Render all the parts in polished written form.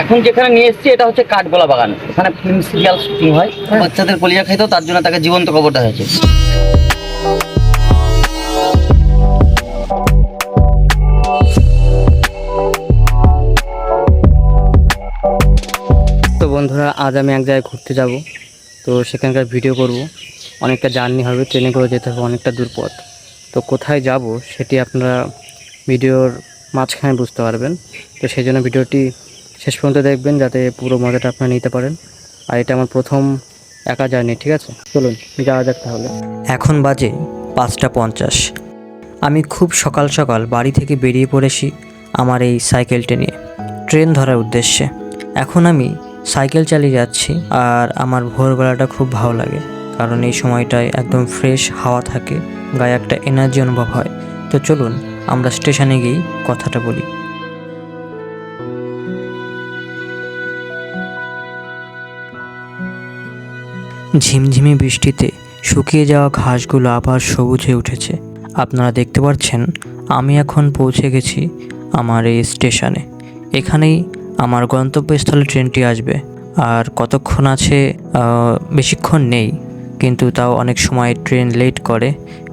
এখন যেখানে নিয়ে এসেছি এটা হচ্ছে কাঠগোলা বাগান, এখানে ফিল্ম সিরিয়াল শুটিং হয়, বাচ্চাদের কলিজা খাইতো, তার জন্য তাকে জীবন্ত কবর দেওয়া হয়েছে। তো বন্ধুরা, আজ আমি এক জায়গায় ঘুরতে যাব, তো সেখানকার ভিডিও করব। অনেকটা জার্নি হবে, ট্রেনে করে যেতে হবে অনেকটা দূর পথ। তো কোথায় যাব সেটি আপনারা ভিডিওর মাঝখানে বুঝতে পারবেন। তো সেই জন্য ভিডিওটি শেষ পর্যন্ত দেখবেন, যাতে পুরো মজাটা আপনারা নিতে পারেন। আর এটা আমার প্রথম একা জার্নি, ঠিক আছে? চলুন যাওয়া যাক তাহলে। এখন বাজে 5:50। আমি খুব সকাল সকাল বাড়ি থেকে বেরিয়ে পড়েছি আমার এই সাইকেলটি নিয়ে ট্রেন ধরার উদ্দেশ্যে। এখন আমি সাইকেল চালিয়ে যাচ্ছি, আর আমার ভোরবেলাটা খুব ভালো লাগে, কারণ এই সময়টায় একদম ফ্রেশ হাওয়া থাকে, গায়ে একটা এনার্জি অনুভব হয়। তো চলুন আমরা স্টেশনে গিয়েই কথাটা বলি। ঝিমঝিমি বৃষ্টিতে শুকিয়ে যাওয়া ঘাসগুলো আবার সবুজ হয়ে উঠেছে। আপনারা দেখতে পাচ্ছেন আমি এখন পৌঁছে গেছি আমার এই স্টেশনে। এখানেই আমার গন্তব্যস্থলে ট্রেনটি আসবে। আর কতক্ষণ আছে বেশিক্ষণ নেই, কিন্তু তাও অনেক সময় ট্রেন লেট করে,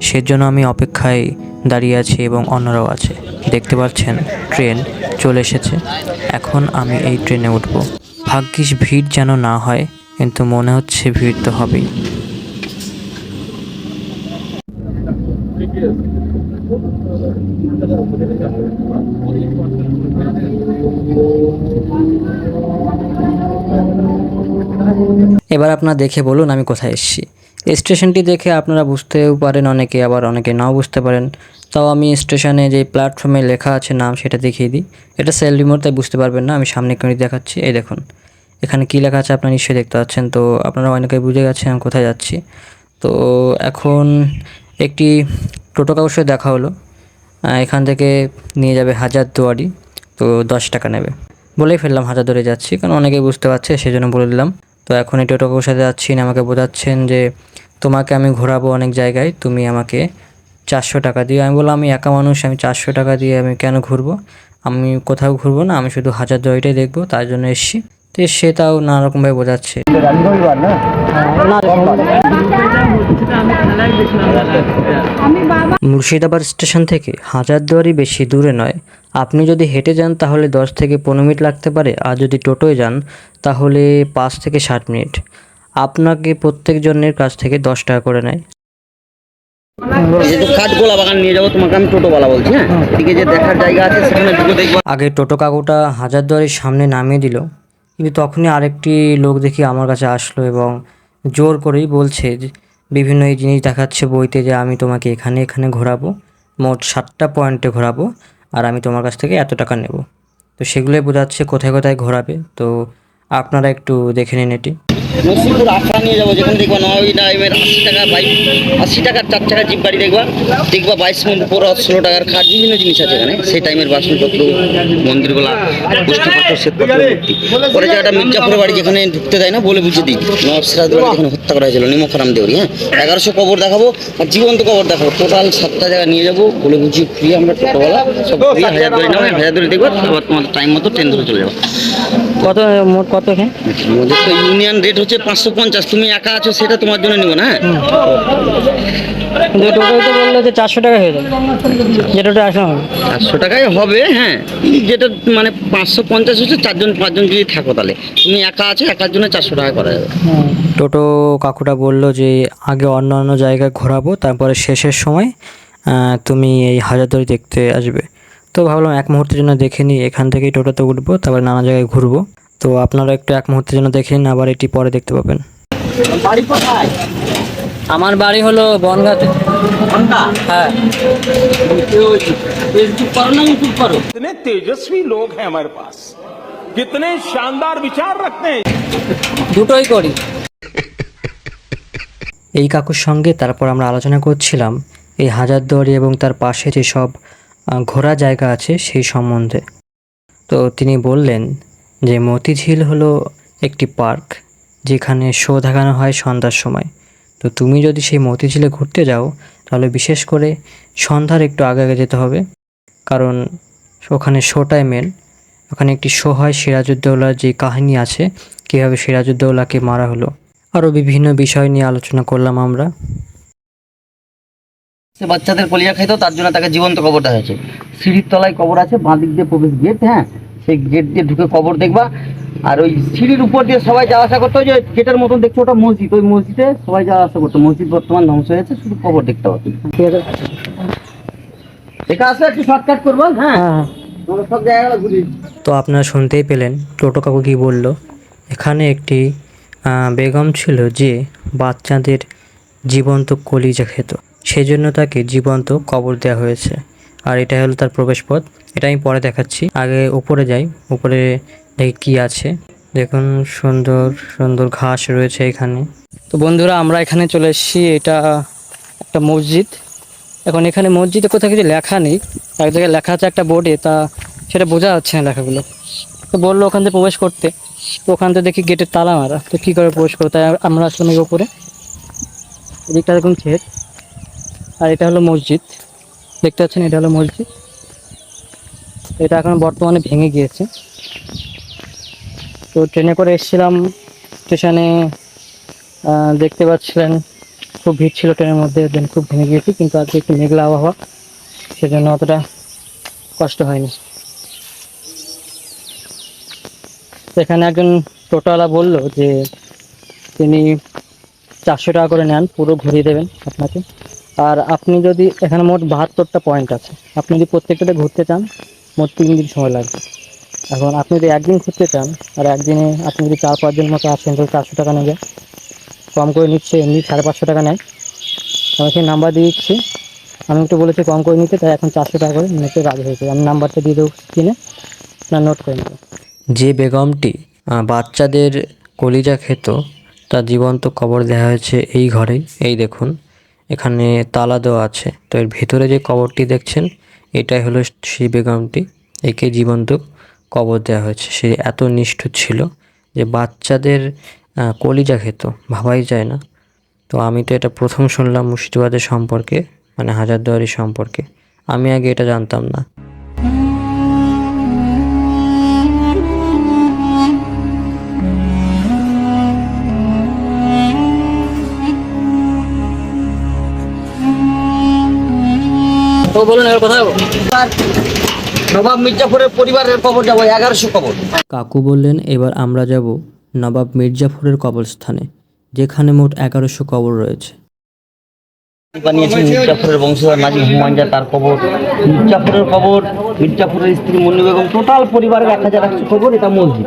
সেজন্য আমি অপেক্ষায় দাঁড়িয়ে আছি এবং অন্যরাও আছে। দেখতে পাচ্ছেন ট্রেন চলে এসেছে, এখন আমি এই ট্রেনে উঠব। ভাগ্যিস ভিড় যেন না হয়, কিন্তু মনে হচ্ছে ভিড় তো হবেই। এবার আপনারা দেখে বলুন আমি কোথায় এসেছি। স্টেশনটি দেখে আপনারা বুঝতেও পারেন অনেকে, আবার অনেকে নাও বুঝতে পারেন। তাও আমি স্টেশনে যে প্ল্যাটফর্মে লেখা আছে নাম সেটা দেখিয়ে দিই। এটা সেল রিমোট, তাই বুঝতে পারবেন না, আমি সামনে করে দেখাচ্ছি। এই দেখুন এখানে কী লেখা আছে আপনারা নিশ্চয়ই দেখতে পাচ্ছেন। তো আপনারা অনেকে বুঝে গেছেন আমি কোথায় যাচ্ছি। তো এখন একটি টোটোকে অবশ্যই দেখা হলো, এখান থেকে নিয়ে যাবে হাজারদুয়ারি। তো 10 টাকা নেবে। বলেই ফেললাম হাজারদুয়ারি যাচ্ছি, কারণ অনেকেই বুঝতে পারছে, সেই জন্য বলে দিলাম। তো এখন এই টোটোকাকুর সাথে যাচ্ছি, আমাকে বোঝাচ্ছেন যে তোমাকে আমি ঘোরাবো অনেক জায়গায়, তুমি আমাকে 400 টাকা দিও। আমি বললাম আমি একা মানুষ, আমি 400 টাকা দিয়ে আমি কেন ঘুরবো, আমি কোথাও ঘুরবো না, আমি শুধু হাজারদুয়ারিটাই দেখবো, তার জন্য এসেছি। তো সে তাও নানা রকমভাবে বোঝাচ্ছে। মুর্শিদাবাদ স্টেশন থেকে হাজারদুয়ারি বেশি দূরে নয়। আপনি যদি হেঁটে যান তাহলে 10 থেকে 15 মিনিট লাগতে পারে, আর যদি টোটোয় যান তাহলে 5 থেকে 7 মিনিট। আপনাকে প্রত্যেক জনের কাছ থেকে 10 টাকা করে নেয়। কাঠগোলা বাগান নিয়ে যাবো তোমাকে, আমি টোটোওয়ালা বলছি। হ্যাঁ, এদিকে যে দেখার জায়গা আছে সেখানে ঢুকে দেখবো। আগে টোটো কাকুটা হাজারদুয়ারির সামনে নামিয়ে দিল, কিন্তু তখনই আরেকটি লোক দেখি আমার কাছে আসলো এবং জোর করেই বলছে যে বিভিন্ন এই জিনিস দেখাচ্ছে বইতে, যে আমি তোমাকে এখানে এখানে ঘোরাবো, মোট 7টা পয়েন্টে ঘোরাবো, আর আমি তোমার কাছ থেকে এত টাকা নেব। তো সেগুলোই বোঝাচ্ছে কোথায় কোথায় ঘোরাবে। তো আপনারা একটু দেখে নিন এটি। নসিপুর আখড়া নিয়ে যাবো, যেখানে দেখবা নয় টাইমের 80 টাকা বাইক, 80 টাকার 4 টাকা জিপ গাড়ি দেখবা 22 মিনিট পর 16 টাকার খাট, বিভিন্ন জিনিস আছে এখানে। সেই টাইমের বাসনপত্র, মন্দিরগুলা, পুষ্টিপত্র, শ্বেতপত্র ভর্তি। পরে যে একটা মির্জাপুরের বাড়ি, যেখানে ঢুকতে দেয় না বলে বুঝে দিই, নবাব সিরাজদৌল্লা যেখানে হত্যা করা হয়েছিল, নিমকরাম দেউরি। হ্যাঁ, 1100 কবর দেখাবো আর জীবন্ত কবর দেখাবো। টোটাল 7টা জায়গা নিয়ে যাবো, বলে বুঝিয়ে ফ্রি। আমরা টোটোওয়ালা সব ফ্রি। হাজারদুয়ারি নামে, হাজারদুয়ারি দেখবো, আবার তোমাদের টাইম মতো ট্রেন ধরে চলে যাবো। কত মোট কত? এখানে ইউনিয়ন রেট হচ্ছে 550। তুমি একা আছো সেটা তোমার জন্য নিব না। কিন্তু টোটোয় তো বললো যে 400 টাকা হয়ে যাবে, যেটা আসা হবে 400 টাকায় হবে। হ্যাঁ, যেটা মানে 550 হচ্ছে 4জন 5জন যদি থাকো, তাহলে তুমি একা আছো, একার জন্য 400 টাকা করা যাবে। টোটো কাকুটা বললো যে আগে অন্য অন্য জায়গায় ঘোরাবো, তারপরে শেষের সময় তুমি এই হাজারদুয়ারি দেখতে আসবে। তো ভাবলাম এক মুহূর্তের জন্য দেখে নিই, এখান থেকেই টোটোতে উঠবো, তারপরে নানা জায়গায় ঘুরবো। তো আপনারা একটু এক মুহূর্তের জন্য দেখে নিন, আবার এটি পরে দেখতে পাবেন। বাড়ি কোথায়? আমার বাড়ি হলো বনগাঁতে। হ্যাঁ। ফেসবুক করো না ইউটিউব করো? कितने तेजस्वी लोग हैं हमारे पास, कितने शानदार विचार रखते हैं। দুটোই করি। এই কাকুর সঙ্গে তারপর আমরা আলোচনা করছিলাম এই হাজারদুয়ারি এবং তার পাশে যেসব ঘোরা জায়গা আছে সেই সম্বন্ধে। তো তিনি বললেন যে মতিঝিল হলো একটি পার্ক, যেখানে শো দেখানো হয় সন্ধ্যার সময়। তো তুমি যদি সেই মতিঝিলে ঘুরতে যাও তাহলে বিশেষ করে সন্ধ্যার একটু আগে আগে যেতে হবে, কারণ ওখানে শোটাই মেন। ওখানে একটি শো হয় সিরাজউদ্দৌলার যে কাহিনী আছে, কীভাবে সিরাজউদ্দৌলাকে মারা হলো, আরও বিভিন্ন বিষয় নিয়ে আলোচনা করলাম আমরা। সে বাচ্চাদের কলিজা খাইতো, তার জন্য তাকে জীবন্ত কবর দেওয়া হয়েছে। সিঁড়ির তলায় কবর আছে, বাঁ দিক দিয়ে প্রবেশ গেট, হ্যাঁ, সেই গেট দিয়ে ঢুকে কবর দেখবা। আর ওই সিঁড়ির উপর দিয়ে সবাই যাওয়া আসা করতো, যে গেটের মতন দেখছো ওটা মসজিদ, ওই মসজিদে সবাই যাওয়া আসা করতো। মসজিদ বর্তমান ধ্বংস হয়েছে, শুধু কবর দেখতে পাচ্ছি। ঠিক আছে, দেখা আসলে একটু শর্টকাট করবো, হ্যাঁ, আমরা সব জায়গাগুলো ঘুরি। তো আপনারা শুনতেই পেলেন টোটো কাকু কী বলল। এখানে একটি বেগম ছিল যে বাচ্চাদের জীবন্ত কলিজা খেত, সেজন্য তাকে জীবন্ত কবর দেওয়া হয়েছে। আর এটা হলো তার প্রবেশপথ, এটা আমি পরে দেখাচ্ছি। আগে উপরে যাই, উপরে দেখি কী আছে। দেখুন সুন্দর সুন্দর ঘাস রয়েছে এখানে। তো বন্ধুরা, আমরা এখানে চলে এসেছি, এটা একটা মসজিদ। এখন এখানে মসজিদে কোথাও কিছু লেখা নেই, এক জায়গায় লেখা আছে একটা বোর্ডে, তা সেটা বোঝা যাচ্ছে না লেখাগুলো। তো বললো ওখান থেকে প্রবেশ করতে, তো ওখান থেকে দেখি গেটের তালা মারা, তো কী করে প্রবেশ করতে, তাই আমরা আসলাম এই উপরে। এদিকটা দেখুন ক্ষেত, আর এটা হলো মসজিদ, দেখতে পাচ্ছেন, এটা হলো মসজিদ। এটা এখন বর্তমানে ভেঙে গিয়েছে। তো ট্রেনে করে এসেছিলাম, স্টেশনে দেখতে পাচ্ছিলেন খুব ভিড় ছিল ট্রেনের মধ্যে, দেন খুব ভেঙে গিয়েছি। কিন্তু আজকে একটু মেঘলা আবহাওয়া, সেজন্য অতটা কষ্ট হয়নি। এখানে একজন টোটোওয়ালা বললো যে তিনি 400 টাকা করে নেন, পুরো ঘুরিয়ে দেবেন আপনাকে। আর আপনি যদি, এখানে মোট 72টা পয়েন্ট আছে, আপনি যদি প্রত্যেকটাতে ঘুরতে চান মোট 3 দিন সময় লাগবে। এখন আপনি যদি একদিন ঘুরতে চান, আর একদিনে আপনি যদি 4-5 দিন মতো আসেন, তাহলে 400 টাকা নেবে, কম করে নিচ্ছে। এমনি 550 টাকা নেয়। আমি সেই নাম্বার দিয়ে দিচ্ছি, আমি একটু বলেছি কম করে নিতে, তাই এখন 400 টাকা করে নিতে রাজি হয়েছে। আমি নাম্বারটা দিয়ে দেবো স্ক্রিনে, আপনার নোট করে নেবেন। যে বেগমটি বাচ্চাদের কলিজা খেত, তার জীবন্ত কবর দেওয়া হয়েছে এই ঘরেই। এই দেখুন, এখানে তালা দেওয়া আছে। তো এর ভেতরে যে কবরটি দেখছেন, এটাই হলো সেই বেগমটি, একে জীবন্ত কবর দেওয়া হয়েছে। সে এত নিষ্ঠুর ছিল যে বাচ্চাদের কলিজা খেত, ভাবাই যায় না। তো আমি তো এটা প্রথম শুনলাম মুর্শিদাবাদের সম্পর্কে, মানে হাজারদুয়ারি সম্পর্কে। আমি আগে এটা জানতাম না। তো বলুন এবার কোথায় যাবো? নবাব মির্জাফরের পরিবারের কবর যাবো, 1100 কবর। কাকু বললেন এবার আমরা যাব নবাব মির্জাফরের কবরস্থানে, যেখানে মোট 1100 কবর রয়েছে। বানিয়েছেন মির্জাফরের বংশধর নাজিম হুমায়ুন, তার কবর, মির্জাফরের কবর, মির্জাফরের স্ত্রী মুন্নি বেগম, টোটাল পরিবারের 1100 কবর। এটা মসজিদ,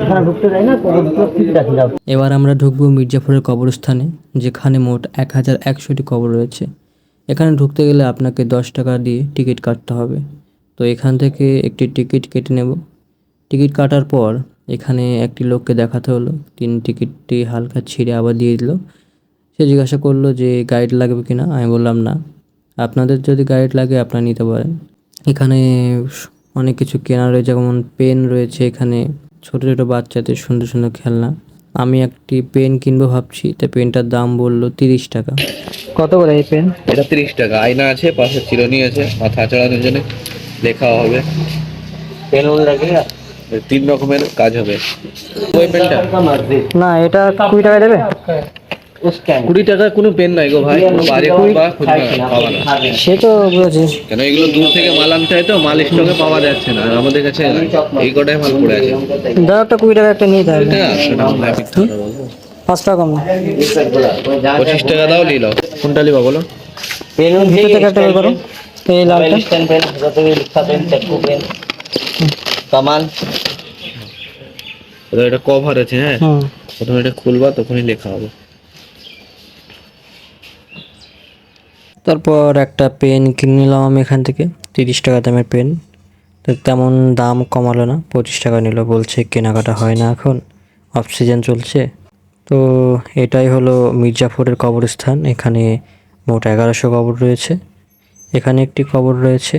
এখানে ঢুকতে যায় না, কবর ঠিক রাখি যাও। এবার আমরা ঢুকবো মির্জাফরের কবরস্থানে, যেখানে মোট 1100টি কবর রয়েছে। এখানে ঢুকতে গেলে আপনাকে 10 টাকা দিয়ে টিকিট কাটতে হবে। তো এখান থেকে একটি টিকিট কেটে নেব। টিকিট কাটার পর এখানে একটি লোককে দেখাতে হলো, তিনি টিকিটটি হালকা ছিঁড়ে আবার দিয়ে দিল। সে জিজ্ঞাসা করলো যে গাইড লাগবে কিনা, আমি বললাম না, আপনাদের যদি গাইড লাগে আপনারা নিতে পারেন। এখানে অনেক কিছু কেনা রয়েছে, যেমন পেন রয়েছে, এখানে ছোটো ছোটো বাচ্চাদের সুন্দর সুন্দর খেলনা। আমি একটি পেন কিনবো ভাবছি, তাই পেনটার দাম বললো 30 টাকা। কত করে এই পেন? এটা 30 টাকা। আয়না আছে, পাশে চিরুনি আছে, মাথা চড়ানোর জন্য লেখা হবে। পেন লাগে 3 রকমের কাজ হবে। ওই পেনটা না, এটা 20 টাকা দেবে। 20 টাকা কোনো পেন নাই গো ভাই, বাড়ি বা খুঁজে পাওয়া না। সে তো বুঝেছি। কেন এগুলো দূর থেকে মাল আনতে হয়, তো মাল স্টকে পাওয়া যাচ্ছে না, আর আমাদের কাছে এই কটাই মাল পড়ে আছে। দাও একটা 20 টাকা একটা নিয়ে যাবে। এটা 5 টাকা কম না। 25 টাকা দাও, নিয়ে নাও। কোনটা লিবা বলো? পেন ভিতর থেকে একটা বের করো, এই লালটা। স্ট্যান্ড পেন, হাতে লিখা পেন, চাকু পেন, কামান। এটা কভার আছে, হ্যাঁ, হুম। প্রথমে এটা খুলবা, তখনই লেখা হবে। তারপর একটা পেন কিনে নিলাম আমি এখান থেকে, 30 টাকা দামের পেন। তো তেমন দাম কমালো না, 25 টাকা নিল, বলছে কেনাকাটা হয় না এখন, অফ সিজন চলছে। তো এটাই হলো মির্জাফরের কবরস্থান। এখানে মোট 1100 কবর রয়েছে। এখানে একটি কবর রয়েছে।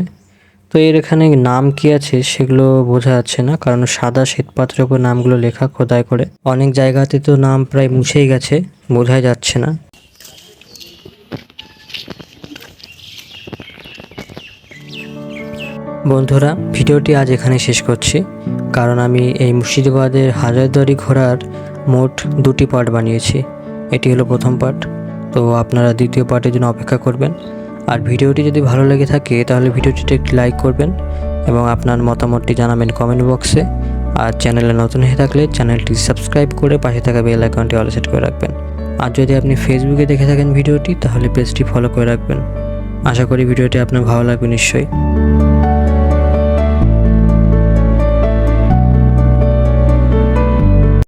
তো এর এখানে নাম কি আছে সেগুলো বোঝা যাচ্ছে না, কারণ সাদা শ্বেতপাত্রের উপর নামগুলো লেখা খোদাই করে। অনেক জায়গাতে তো নাম প্রায় মুছেই গেছে, বোঝাই যাচ্ছে না। বন্ধুরা, ভিডিওটি আজ এখানে শেষ করছি, কারণ আমি এই মুর্শিদাবাদের হাজারদুয়ারি ঘোরার মোট 2টি পার্ট বানিয়েছি। এটি হলো প্রথম পার্ট, তো আপনারা দ্বিতীয় পার্টের জন্য অপেক্ষা করবেন। আর ভিডিওটি যদি ভালো লেগে থাকে তাহলে ভিডিওটিতে একটি লাইক করবেন এবং আপনার মতামতটি জানাবেন কমেন্ট বক্সে। আর চ্যানেলে নতুন হয়ে থাকলে চ্যানেলটি সাবস্ক্রাইব করে পাশে থাকা বেল আইকনটি অল সেট করে রাখবেন। আর যদি আপনি ফেসবুকে দেখে থাকেন ভিডিওটি, তাহলে পেজটি ফলো করে রাখবেন। আশা করি ভিডিওটি আপনার ভালো লাগবে নিশ্চয়ই।